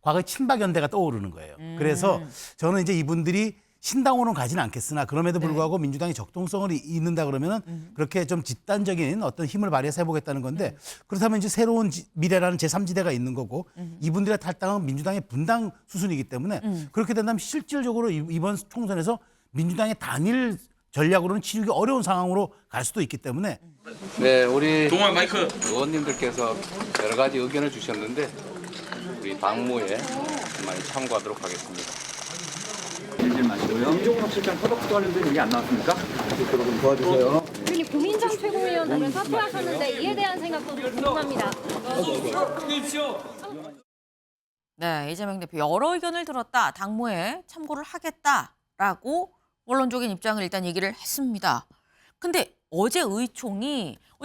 과거의 친박연대가 떠오르는 거예요. 그래서 저는 이제 이분들이 신당으로는 가지는 않겠으나 그럼에도 불구하고 민주당이 적동성을 잇는다 그러면은 그렇게 좀 집단적인 어떤 힘을 발휘해서 해보겠다는 건데 그렇다면 이제 새로운 미래라는 제3지대가 있는 거고 이분들의 탈당은 민주당의 분당 수순이기 때문에 그렇게 된다면 실질적으로 이번 총선에서 민주당의 단일 전략으로는 치르기 어려운 상황으로 갈 수도 있기 때문에 네, 우리 동아 마이크. 의원님들께서 여러 가지 의견을 주셨는데 우리 당무에 많이 참고하도록 하겠습니다. 이종석 실장 터덕도 관련된 얘기 안 나왔습니까? 좀 도와주세요. 특히 고민정 최고위원 오늘 사퇴하셨는데 이에 대한 생각도 좀 궁금합니다. 네, 이재명 대표 여러 의견을 들었다. 당무에 참고를 하겠다라고 원론적인 입장을 일단 얘기를 했습니다. 근데 어제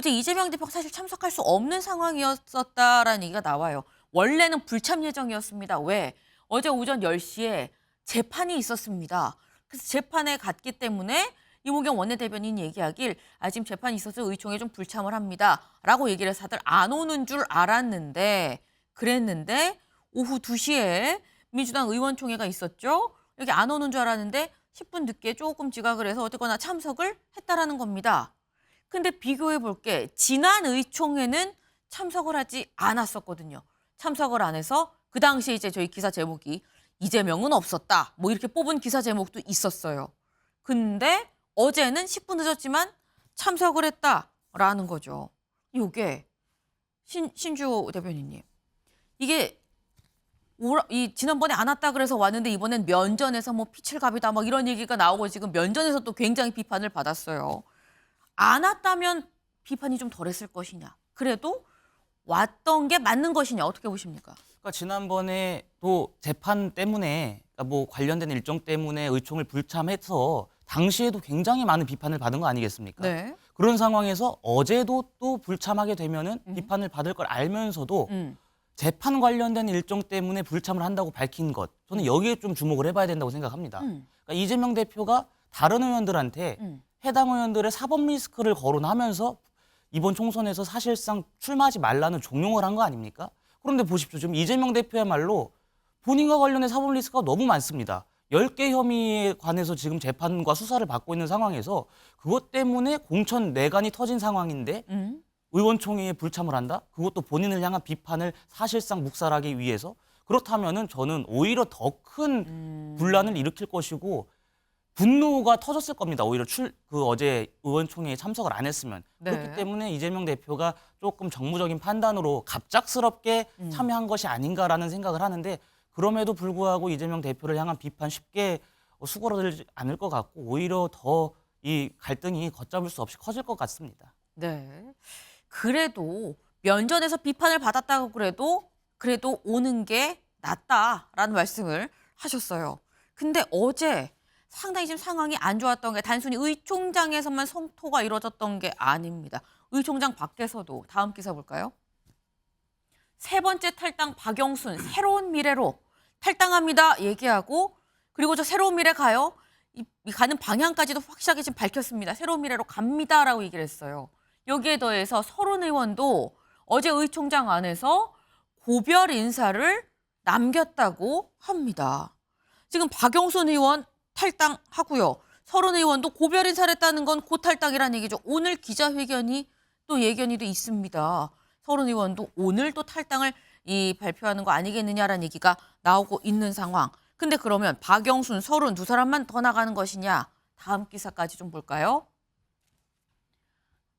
이재명 대표가 사실 참석할 수 없는 상황이었었다라는 얘기가 나와요. 원래는 불참 예정이었습니다. 왜? 어제 오전 10시에 재판이 있었습니다. 그래서 재판에 갔기 때문에 이모경 원내대변인 얘기하길 지금 재판이 있어서 의총에 좀 불참을 합니다. 라고 얘기를 해서 다들 안 오는 줄 알았는데 그랬는데 오후 2시에 민주당 의원총회가 있었죠. 여기 안 오는 줄 알았는데 10분 늦게 조금 지각을 해서 어쨌거나 참석을 했다라는 겁니다. 근데 비교해 볼게 지난 의총에는 참석을 하지 않았었거든요. 참석을 안 해서 그 당시에 이제 저희 기사 제목이 이재명은 없었다. 뭐 이렇게 뽑은 기사 제목도 있었어요. 근데 어제는 10분 늦었지만 참석을 했다라는 거죠. 이게 신주호 대변인님. 이게 지난번에 안 왔다 그래서 왔는데 이번엔 면전에서 뭐 피칠갑이다 막 이런 얘기가 나오고 지금 면전에서 또 굉장히 비판을 받았어요. 안 왔다면 비판이 좀 덜했을 것이냐. 그래도 왔던 게 맞는 것이냐. 어떻게 보십니까? 그러니까 지난번에 또 재판 때문에 그러니까 뭐 관련된 일정 때문에 의총을 불참해서 당시에도 굉장히 많은 비판을 받은 거 아니겠습니까? 네. 그런 상황에서 어제도 또 불참하게 되면은 비판을 받을 걸 알면서도 재판 관련된 일정 때문에 불참을 한다고 밝힌 것, 저는 여기에 좀 주목을 해봐야 된다고 생각합니다. 그러니까 이재명 대표가 다른 의원들한테 해당 의원들의 사법 리스크를 거론하면서 이번 총선에서 사실상 출마하지 말라는 종용을 한 거 아닙니까? 그런데 보십시오. 지금 이재명 대표야말로 본인과 관련된 사법 리스크가 너무 많습니다. 10개 혐의에 관해서 지금 재판과 수사를 받고 있는 상황에서 그것 때문에 공천 내간이 터진 상황인데 의원총회에 불참을 한다? 그것도 본인을 향한 비판을 사실상 묵살하기 위해서? 그렇다면은 저는 오히려 더 큰 분란을 일으킬 것이고 분노가 터졌을 겁니다. 오히려 어제 의원총회에 참석을 안 했으면. 네. 그렇기 때문에 이재명 대표가 조금 정무적인 판단으로 갑작스럽게 참여한 것이 아닌가라는 생각을 하는데 그럼에도 불구하고 이재명 대표를 향한 비판 쉽게 수그러들지 않을 것 같고 오히려 더 이 갈등이 걷잡을 수 없이 커질 것 같습니다. 네. 그래도 면전에서 비판을 받았다고 그래도 오는 게 낫다라는 말씀을 하셨어요. 근데 어제 상당히 지금 상황이 안 좋았던 게 단순히 의총장에서만 성토가 이루어졌던 게 아닙니다. 의총장 밖에서도 다음 기사 볼까요? 세 번째 탈당 박영순 새로운 미래로 탈당합니다 얘기하고 그리고 저 새로운 미래 가요. 이 가는 방향까지도 확실하게 지금 밝혔습니다. 새로운 미래로 갑니다라고 얘기를 했어요. 여기에 더해서 서른 의원도 어제 의총장 안에서 고별 인사를 남겼다고 합니다. 지금 박영순 의원 탈당하고요. 서른 의원도 고별 인사를 했다는 건 고탈당이라는 얘기죠. 오늘 기자회견이 또 예견이 있습니다. 서른 의원도 오늘 또 탈당을 발표하는 거 아니겠느냐라는 얘기가 나오고 있는 상황. 근데 그러면 박영순, 서른 두 사람만 더 나가는 것이냐? 다음 기사까지 좀 볼까요?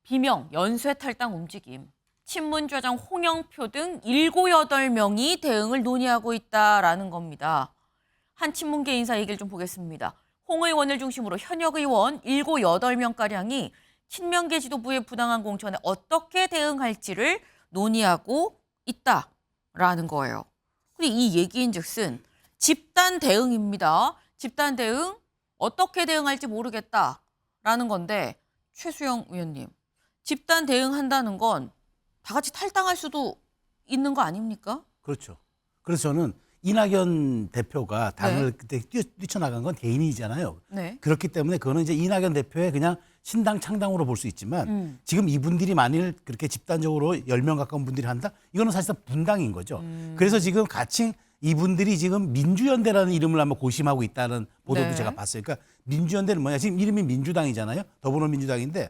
비명, 연쇄 탈당 움직임. 친문좌장 홍영표 등 7, 8명이 대응을 논의하고 있다라는 겁니다. 한 친문계 인사 얘기를 좀 보겠습니다. 홍 의원을 중심으로 현역 의원 7, 8명가량이 친명계 지도부의 부당한 공천에 어떻게 대응할지를 논의하고 있다라는 거예요. 근데 이 얘기인즉슨 집단 대응입니다. 집단 대응, 어떻게 대응할지 모르겠다라는 건데 최수영 의원님, 집단 대응한다는 건 다 같이 탈당할 수도 있는 거 아닙니까? 그렇죠. 그래서 저는 이낙연 대표가 당을 그때 뛰쳐나간 건 개인이잖아요. 네. 그렇기 때문에 그거는 이제 이낙연 대표의 그냥 신당 창당으로 볼 수 있지만 지금 이분들이 만일 그렇게 집단적으로 10명 가까운 분들이 한다? 이거는 사실상 분당인 거죠. 그래서 지금 같이 이분들이 지금 민주연대라는 이름을 한번 고심하고 있다는 보도도 네. 제가 봤어요. 그러니까 민주연대는 뭐냐? 지금 이름이 민주당이잖아요. 더불어민주당인데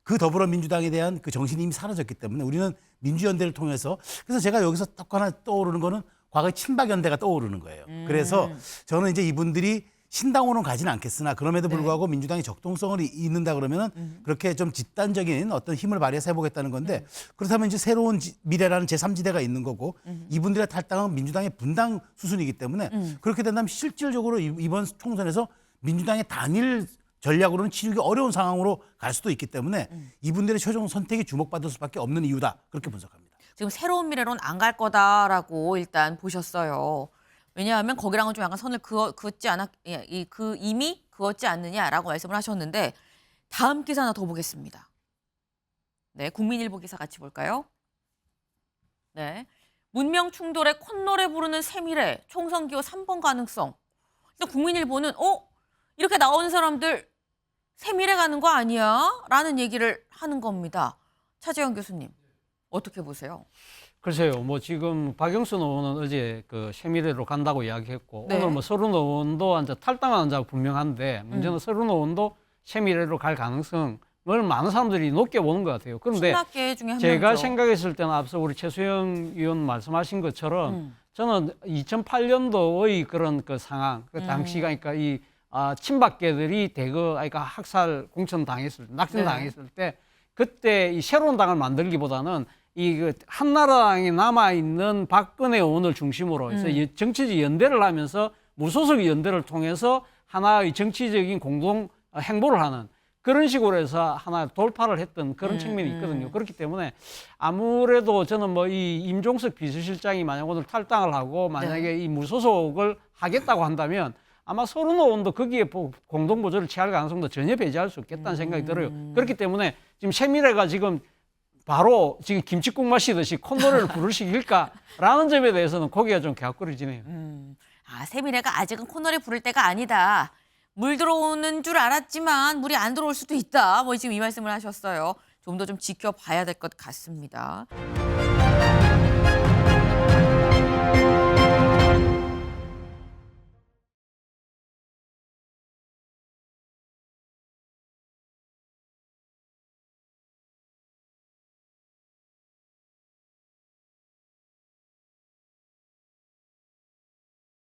그 더불어민주당에 대한 그 정신이 이미 사라졌기 때문에 우리는 민주연대를 통해서 그래서 제가 여기서 딱 하나 떠오르는 거는 과거의 친박연대가 떠오르는 거예요. 그래서 저는 이제 이분들이 신당으로는 가지는 않겠으나 그럼에도 불구하고 민주당이 적동성을 잇는다 그러면은 그렇게 좀 집단적인 어떤 힘을 발휘해서 해보겠다는 건데 그렇다면 이제 새로운 미래라는 제3지대가 있는 거고 이분들의 탈당은 민주당의 분당 수순이기 때문에 그렇게 된다면 실질적으로 이번 총선에서 민주당의 단일 전략으로는 치르기 어려운 상황으로 갈 수도 있기 때문에 이분들의 최종 선택이 주목받을 수밖에 없는 이유다. 그렇게 분석합니다. 지금 새로운 미래로는 안 갈 거다라고 일단 보셨어요. 왜냐하면 거기랑은 좀 약간 선을 그었지 않았, 이미 그었지 않느냐라고 말씀을 하셨는데 다음 기사 하나 더 보겠습니다. 네, 국민일보 기사 같이 볼까요? 네, 문명 충돌에 콧노래 부르는 세밀해 총선 기호 3번 가능성. 근데 국민일보는 이렇게 나오는 사람들 세밀해 가는 거 아니야? 라는 얘기를 하는 겁니다. 차재현 교수님 어떻게 보세요? 글쎄요, 뭐 지금 박영순 의원은 어제 그 세미래로 간다고 이야기했고 네. 오늘 뭐 서른 의원도 이제 탈당하는 자가 분명한데 문제는 서른 의원도 세미래로 갈 가능성을 많은 사람들이 높게 보는 것 같아요. 그런데 신학계 중에 한 제가 명이죠. 생각했을 때는 앞서 우리 최수영 의원 말씀하신 것처럼 저는 2008년도의 그런 그 상황, 그 당시가 그러니까 이 친박계들이 대거 그러니까 학살 공천 당했을 때, 낙선 당했을 때 그때 이 새로운 당을 만들기보다는 이 한나라당이 남아 있는 박근혜 의원을 중심으로 해서 정치적 연대를 하면서 무소속 연대를 통해서 하나의 정치적인 공동 행보를 하는 그런 식으로 해서 하나 돌파를 했던 그런 측면이 있거든요. 그렇기 때문에 아무래도 저는 뭐 이 임종석 비서실장이 만약 오늘 탈당을 하고 만약에 이 무소속을 하겠다고 한다면 아마 서른 의원도 거기에 공동 보조를 취할 가능성도 전혀 배제할 수 없겠다는 생각이 들어요. 그렇기 때문에 지금 세미래가 지금 바로 지금 김치국 마시듯이 콧노래를 부를 시기일까라는 점에 대해서는 고개가 좀 갸웃거려지네요. 세미래가 아직은 콧노래 부를 때가 아니다. 물 들어오는 줄 알았지만 물이 안 들어올 수도 있다. 뭐 지금 이 말씀을 하셨어요. 좀 더 좀 지켜봐야 될 것 같습니다.